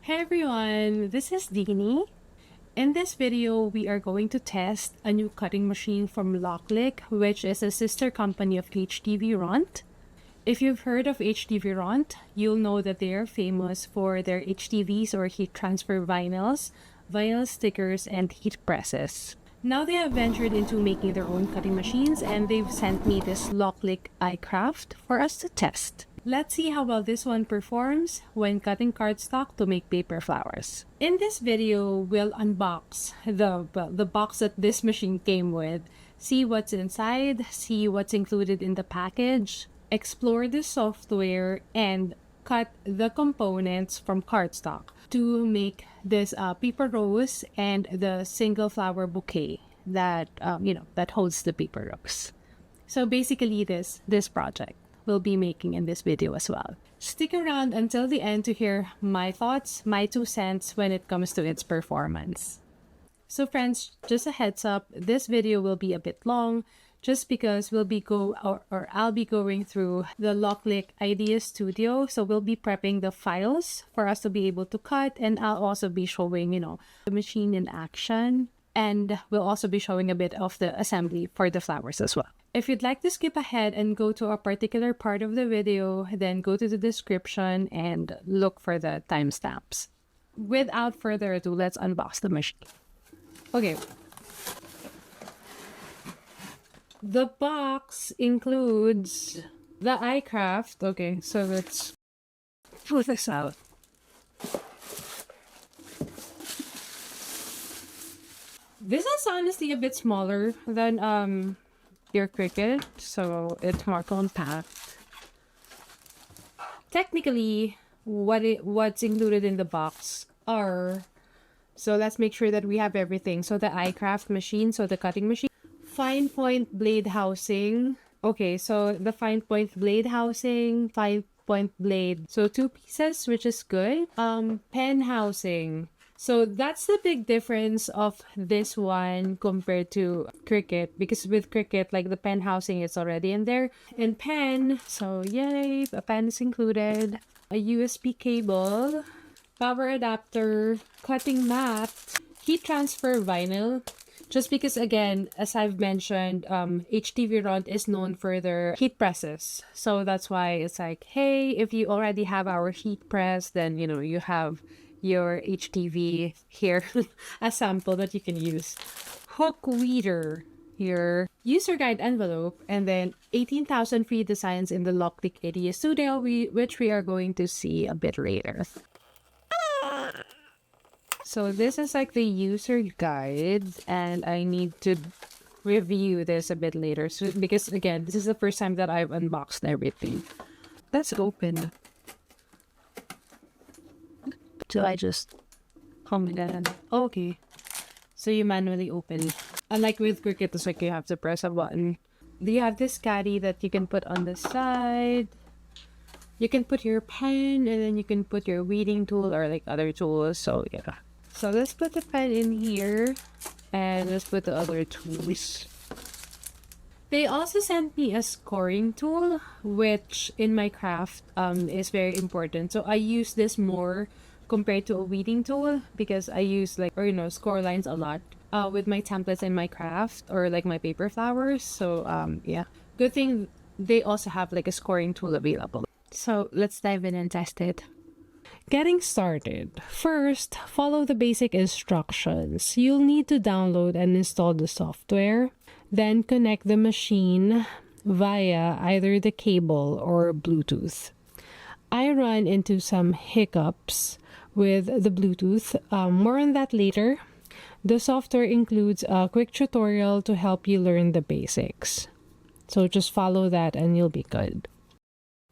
Hey everyone, this is Dini. In this video, we are going to test a new cutting machine from Loklik, which is a sister company of HTVRont. If you've heard of HTVRont, you'll know that they are famous for their HTVs or heat transfer vinyls, vinyl stickers, and heat presses. Now they have ventured into making their own cutting machines, and they've sent me this Loklik iCraft for us to test. Let's see how well this one performs when cutting cardstock to make paper flowers. In this video, we'll unbox the box that this machine came with, see what's inside, see what's included in the package, explore the software, and cut the components from cardstock to make this paper rose and the single flower bouquet that that holds the paper rose. So basically this project we'll be making in this video as well. Stick around until the end to hear my thoughts, my 2 cents when it comes to its performance. So friends, just a heads up, this video will be a bit long just because I'll be going through the Loklik Idea Studio. So we'll be prepping the files for us to be able to cut, and I'll also be showing, the machine in action, and we'll also be showing a bit of the assembly for the flowers as well. If you'd like to skip ahead and go to a particular part of the video, then go to the description and look for the timestamps. Without further ado, let's unbox the machine. Okay. The box includes the iCraft. Okay, so let's pull this out. This is honestly a bit smaller than your Cricut, so it's more compact. Technically, what's included in the box are, so let's make sure that we have everything. So the iCraft machine, so the cutting machine, fine point blade housing. Okay, so the fine point blade housing, fine point blade, so 2 pieces, which is good. Pen housing. So that's the big difference of this one compared to Cricut, because with Cricut, like the pen housing is already in there. And pen, so yay, a pen is included. A USB cable, power adapter, cutting mat, heat transfer vinyl. Just because, again, as I've mentioned, HTVRont is known for their heat presses. So that's why it's like, hey, if you already have our heat press, then, you have your HTV here, a sample that you can use. Hook weeder here, user guide envelope, and then 18,000 free designs in the Loklik Idea Studio, which we are going to see a bit later. So this is like the user guide, and I need to review this a bit later. So, because again, this is the first time that I've unboxed everything. Let's open. So I just comment that. Okay. So you manually open. Unlike with Cricut, it's like you have to press a button. You have this caddy that you can put on the side. You can put your pen, and then you can put your weeding tool or like other tools. So yeah. So let's put the pen in here, and let's put the other tools. They also sent me a scoring tool, which in my craft is very important. So I use this more compared to a weeding tool, because I use score lines a lot with my templates in my craft or like my paper flowers. So yeah, good thing they also have like a scoring tool available. So let's dive in and test it. Getting started. First, follow the basic instructions. You'll need to download and install the software, then connect the machine via either the cable or Bluetooth. I run into some hiccups with the Bluetooth. More on that later. The software includes a quick tutorial to help you learn the basics. So just follow that and you'll be good.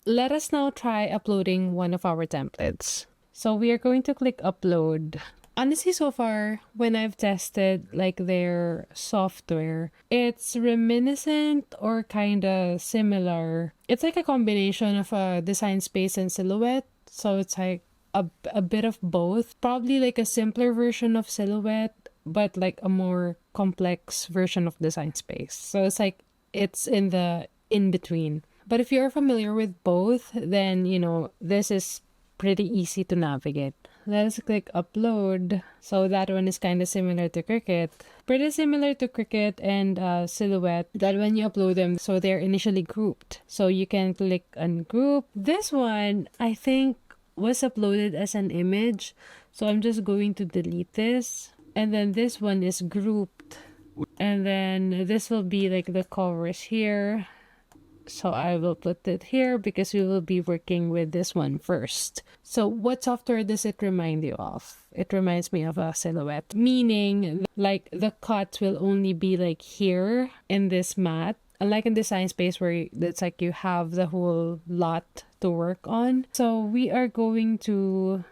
Let us now try uploading one of our templates. So we are going to click upload. Honestly, so far, when I've tested like their software, it's reminiscent or kind of similar. It's like a combination of a design space and silhouette. So it's like a bit of both. Probably like a simpler version of silhouette, but like a more complex version of design space. So it's like it's in the in-between. But if you're familiar with both, then, this is pretty easy to navigate. let us click upload. So that one is kind of similar to Cricut. Pretty similar to Cricut and Silhouette, that when you upload them, so they're initially grouped. So you can click ungroup. This one, I think, was uploaded as an image. So I'm just going to delete this. And then this one is grouped. And then this will be like the covers here. So I will put it here because we will be working with this one first. So what software does it remind you of? It reminds me of a Silhouette, meaning like the cuts will only be like here in this mat. Unlike in Design Space where it's like you have the whole lot to work on. So we are going to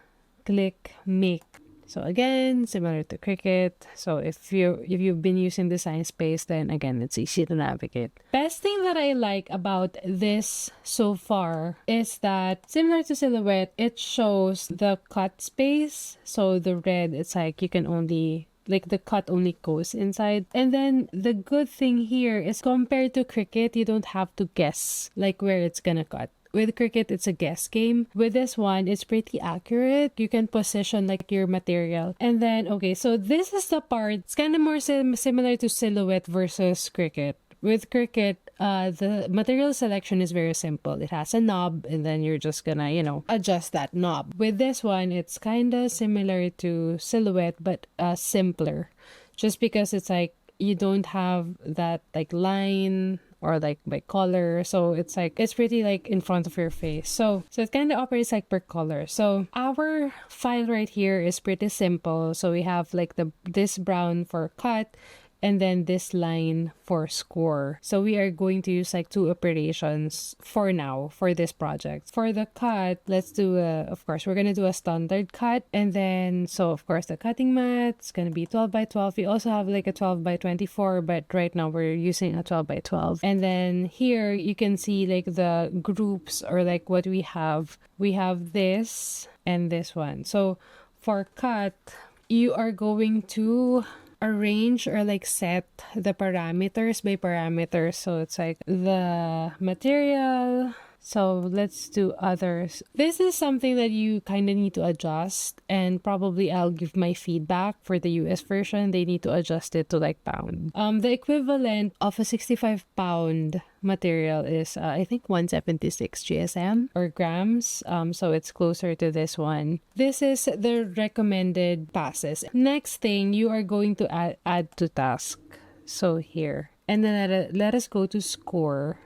click make. So again, similar to Cricut. So if you've been using Design Space, then again, it's easy to navigate. Best thing that I like about this so far is that similar to Silhouette, it shows the cut space. So the red, it's like you can only like the cut only goes inside. And then the good thing here is compared to Cricut, you don't have to guess like where it's gonna cut. With Cricut, it's a guess game. With this one, it's pretty accurate. You can position like your material. And then, okay, so this is the part. It's kind of more similar to Silhouette versus Cricut. With Cricut, the material selection is very simple. It has a knob and then you're just gonna, you know, adjust that knob. With this one, it's kind of similar to Silhouette, but simpler. Just because it's like, you don't have that like line or like by color, so it's like it's pretty like in front of your face, so it kind of operates like per color. So our file right here is pretty simple. So we have like this brown for cut and then this line for score. So we are going to use like 2 operations for now for this project. For the cut, let's do of course we're gonna do a standard cut, and then so of course the cutting mat is gonna be 12 by 12. We also have like a 12 by 24, but right now we're using a 12 by 12. And then here you can see like the groups or like what we have. We have this and this one. So for cut, you are going to arrange or like set the parameters by parameters. So it's like the material. So let's do others. This is something that you kind of need to adjust, and probably I'll give my feedback for the US version. They need to adjust it to like pound. The equivalent of a 65-pound material is I think 176 GSM or grams. So it's closer to this one. This is the recommended passes. Next thing, you are going to add to task. So here, and then let us go to score.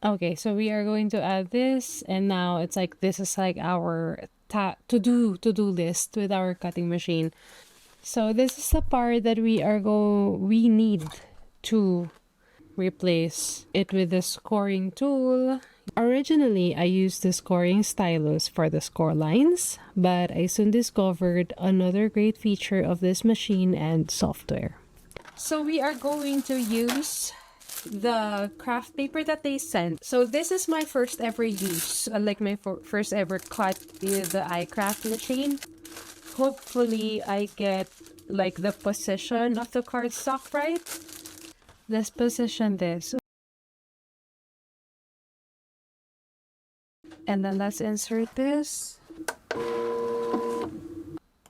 Okay, so we are going to add this, and now it's like this is like our to-do list with our cutting machine. So this is the part that we need to replace it with the scoring tool. Originally, I used the scoring stylus for the score lines, but I soon discovered another great feature of this machine and software. So we are going to use the craft paper that they sent. So this is my first ever use, like my first ever cut with the iCraft machine. Hopefully I get like the position of the cardstock right. Let's position this. And then let's insert this.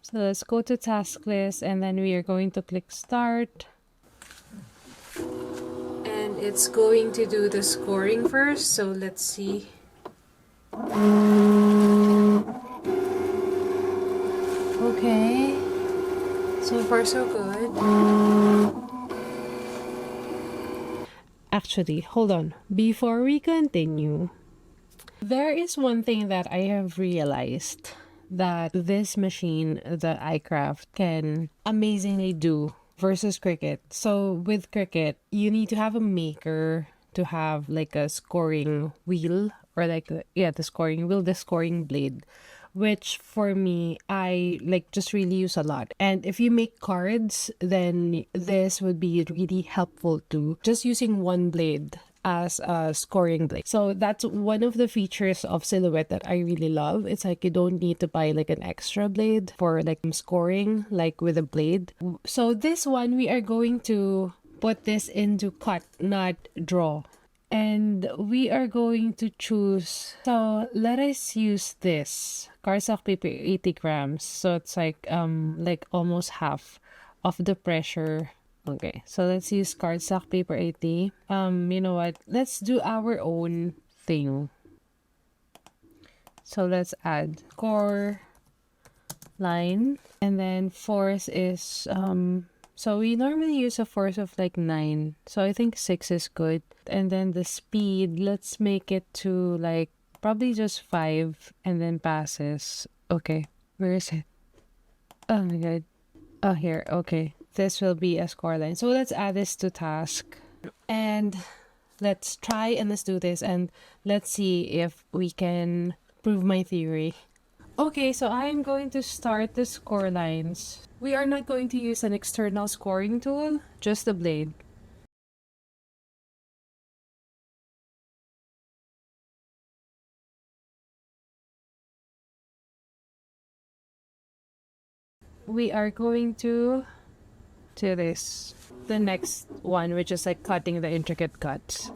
So let's go to task list, and then we are going to click start. And it's going to do the scoring first, so let's see. Okay, so far so good. Actually, hold on. Before we continue, there is one thing that I have realized that this machine, the iCraft, can amazingly do versus Cricut. So with Cricut, you need to have a maker to have like a scoring wheel, or like the scoring wheel, the scoring blade, which for me I like just really use a lot. And if you make cards, then this would be really helpful too, just using one blade as a scoring blade. So that's one of the features of Silhouette that I really love. It's like you don't need to buy like an extra blade for like scoring like with a blade. So this one, we are going to put this into cut, not draw. And we are going to choose, so let us use this cardstock paper, 80 grams, so it's like almost half of the pressure. Okay, so let's use cardstock paper 80. You know what, let's do our own thing. So let's add core line, and then force is so we normally use a force of like 9, so I think 6 is good. And then the speed, let's make it to like probably just 5, and then passes. Okay, where is it? Oh my god. Oh, here. Okay, this will be a score line, so let's add this to task, and let's try, and let's do this, and let's see if we can prove my theory. Okay, so I'm going to start the score lines. We are not going to use an external scoring tool, just the blade. We are going to this, the next one, which is like cutting the intricate cuts.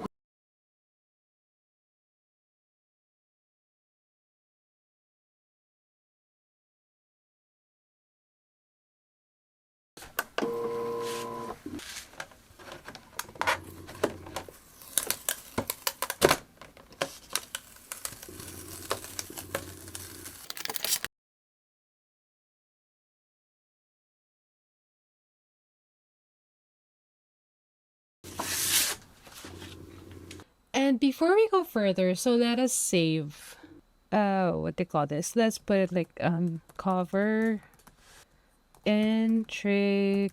And before we go further, so let us save. What they call this? Let's put it like cover, intricate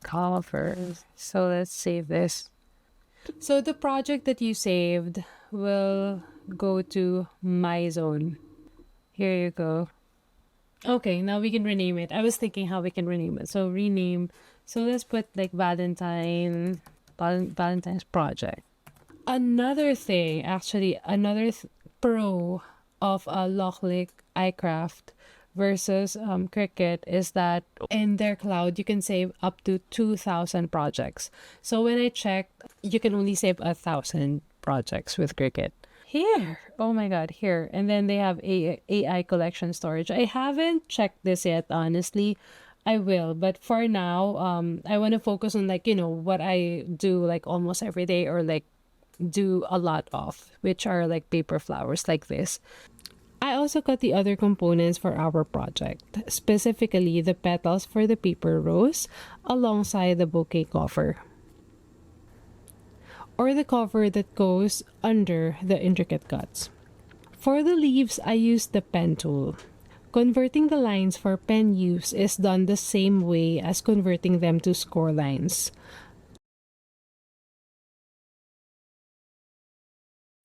covers. So let's save this. So the project that you saved will go to MyZone. Here you go. Okay, now we can rename it. I was thinking how we can rename it. So rename. So let's put like Valentine's project. Another thing, actually, another pro of Loklik iCraft versus Cricut is that in their cloud you can save up to 2,000 projects. So when I checked, you can only save 1,000 projects with Cricut. Here, oh my god, here. And then they have AI collection storage. I haven't checked this yet, honestly. I will, but for now, I want to focus on like, you know, what I do like almost every day, or like do a lot of, which are like paper flowers like this. I also got the other components for our project, specifically the petals for the paper rose alongside the bouquet cover, or the cover that goes under the intricate cuts. For the leaves, I used the pen tool. Converting the lines for pen use is done the same way as converting them to score lines.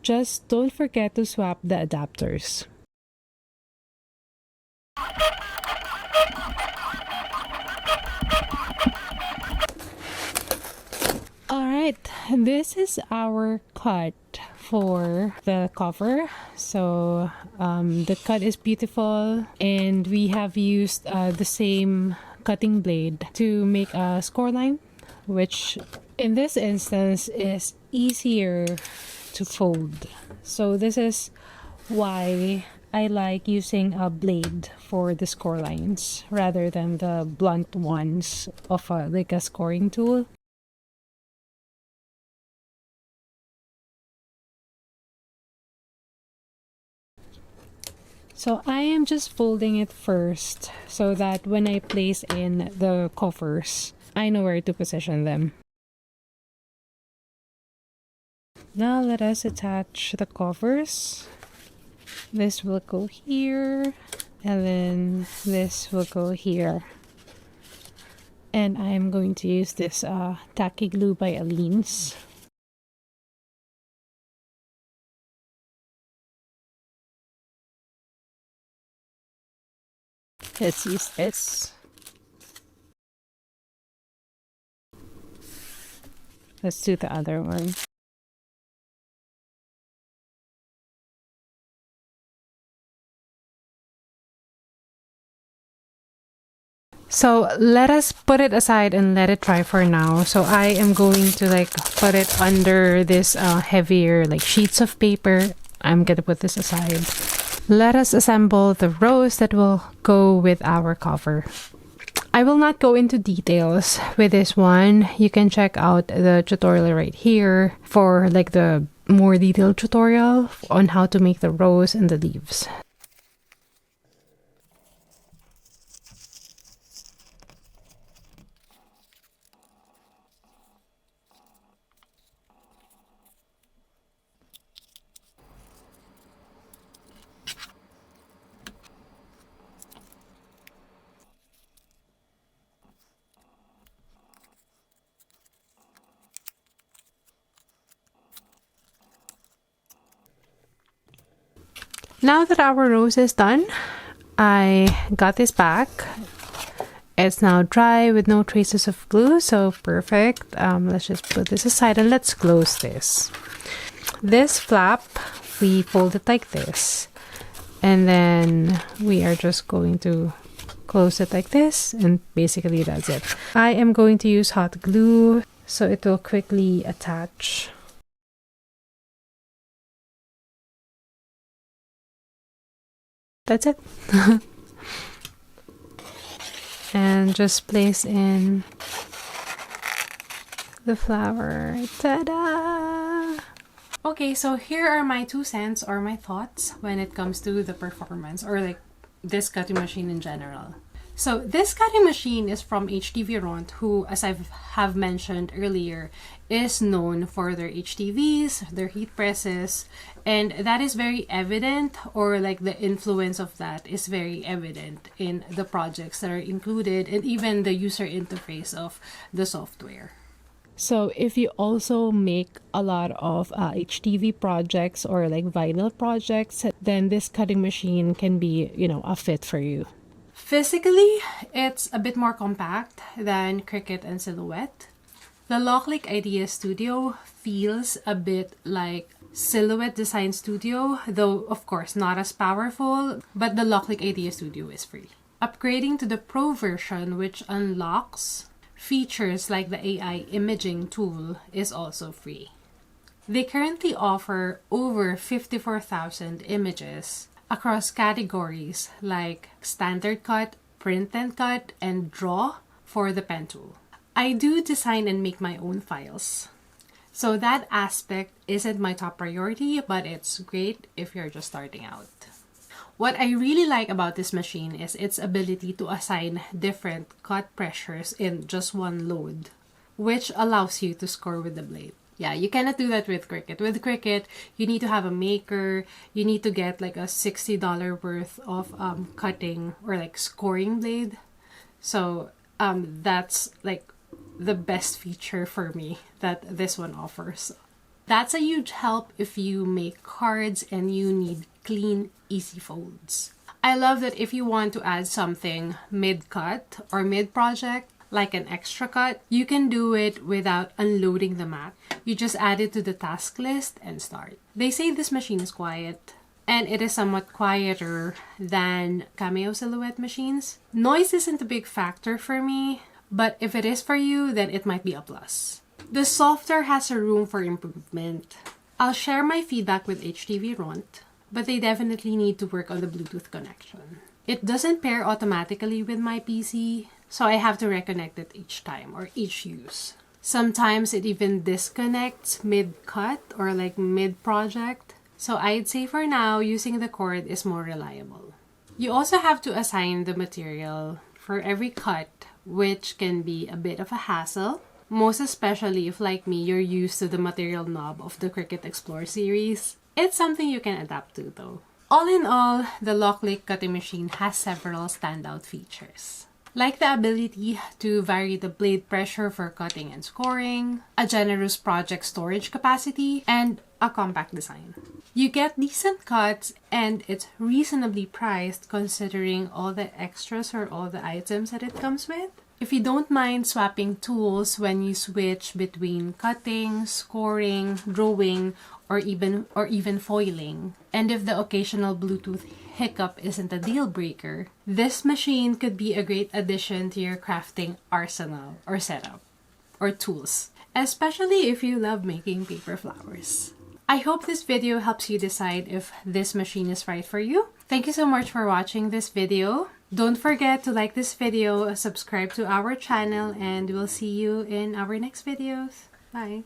Just don't forget to swap the adapters. Alright, this is our cut for the cover. So the cut is beautiful, and we have used the same cutting blade to make a score line, which in this instance is easier to fold. So this is why I like using a blade for the score lines rather than the blunt ones of like a scoring tool. So I am just folding it first so that when I place in the covers, I know where to position them. Now let us attach the covers. This will go here, and then this will go here. And I'm going to use this tacky glue by Aleene's. Let's use this. Let's do the other one. So let us put it aside and let it dry for now. So I am going to like put it under this heavier like sheets of paper. I'm gonna put this aside. Let us assemble the rows that will go with our cover. I will not go into details with this one. You can check out the tutorial right here for like the more detailed tutorial on how to make the rows and the leaves. Now that our rose is done, I got this back. It's now dry with no traces of glue, so perfect. Let's just put this aside and let's close this. This flap, we fold it like this. And then we are just going to close it like this, and basically that's it. I am going to use hot glue so it will quickly attach. That's it. And just place in the flower. Ta-da! Okay, so here are my 2 cents or my thoughts when it comes to the performance or like this cutting machine in general. So this cutting machine is from HTVRont, who, as I have mentioned earlier, is known for their HTVs, their heat presses, and that is very evident, or like the influence of that is very evident in the projects that are included and even the user interface of the software. So if you also make a lot of HTV projects or like vinyl projects, then this cutting machine can be, you know, a fit for you. Physically, it's a bit more compact than Cricut and Silhouette. The Loklik Idea Studio feels a bit like Silhouette Design Studio, though of course not as powerful, but the Loklik Idea Studio is free. Upgrading to the Pro version, which unlocks features like the AI imaging tool, is also free. They currently offer over 54,000 images across categories like standard cut, print and cut, and draw for the pen tool. I do design and make my own files, so that aspect isn't my top priority, but it's great if you're just starting out. What I really like about this machine is its ability to assign different cut pressures in just one load, which allows you to score with the blade. Yeah, you cannot do that with Cricut. With Cricut, you need to have a maker. You need to get like a $60 worth of cutting or like scoring blade. So that's like the best feature for me that this one offers. That's a huge help if you make cards and you need clean, easy folds. I love that if you want to add something mid-cut or mid-project, like an extra cut, you can do it without unloading the mat. You just add it to the task list and start. They say this machine is quiet, and it is somewhat quieter than Cameo Silhouette machines. Noise isn't a big factor for me, but if it is for you, then it might be a plus. The software has a room for improvement. I'll share my feedback with HTVRont, but they definitely need to work on the Bluetooth connection. It doesn't pair automatically with my PC, so I have to reconnect it each time or each use. Sometimes it even disconnects mid-cut or like mid-project. So I'd say for now, using the cord is more reliable. You also have to assign the material for every cut, which can be a bit of a hassle. Most especially if, like me, you're used to the material knob of the Cricut Explore series. It's something you can adapt to though. All in all, the Loklik cutting machine has several standout features, like the ability to vary the blade pressure for cutting and scoring, a generous project storage capacity, and a compact design. You get decent cuts and it's reasonably priced considering all the extras or all the items that it comes with. If you don't mind swapping tools when you switch between cutting, scoring, drawing, or even foiling, and if the occasional Bluetooth hiccup isn't a deal breaker, this machine could be a great addition to your crafting arsenal or setup or tools, especially if you love making paper flowers. I hope this video helps you decide if this machine is right for you. Thank you so much for watching this video. Don't forget to like this video, subscribe to our channel, and we'll see you in our next videos. Bye!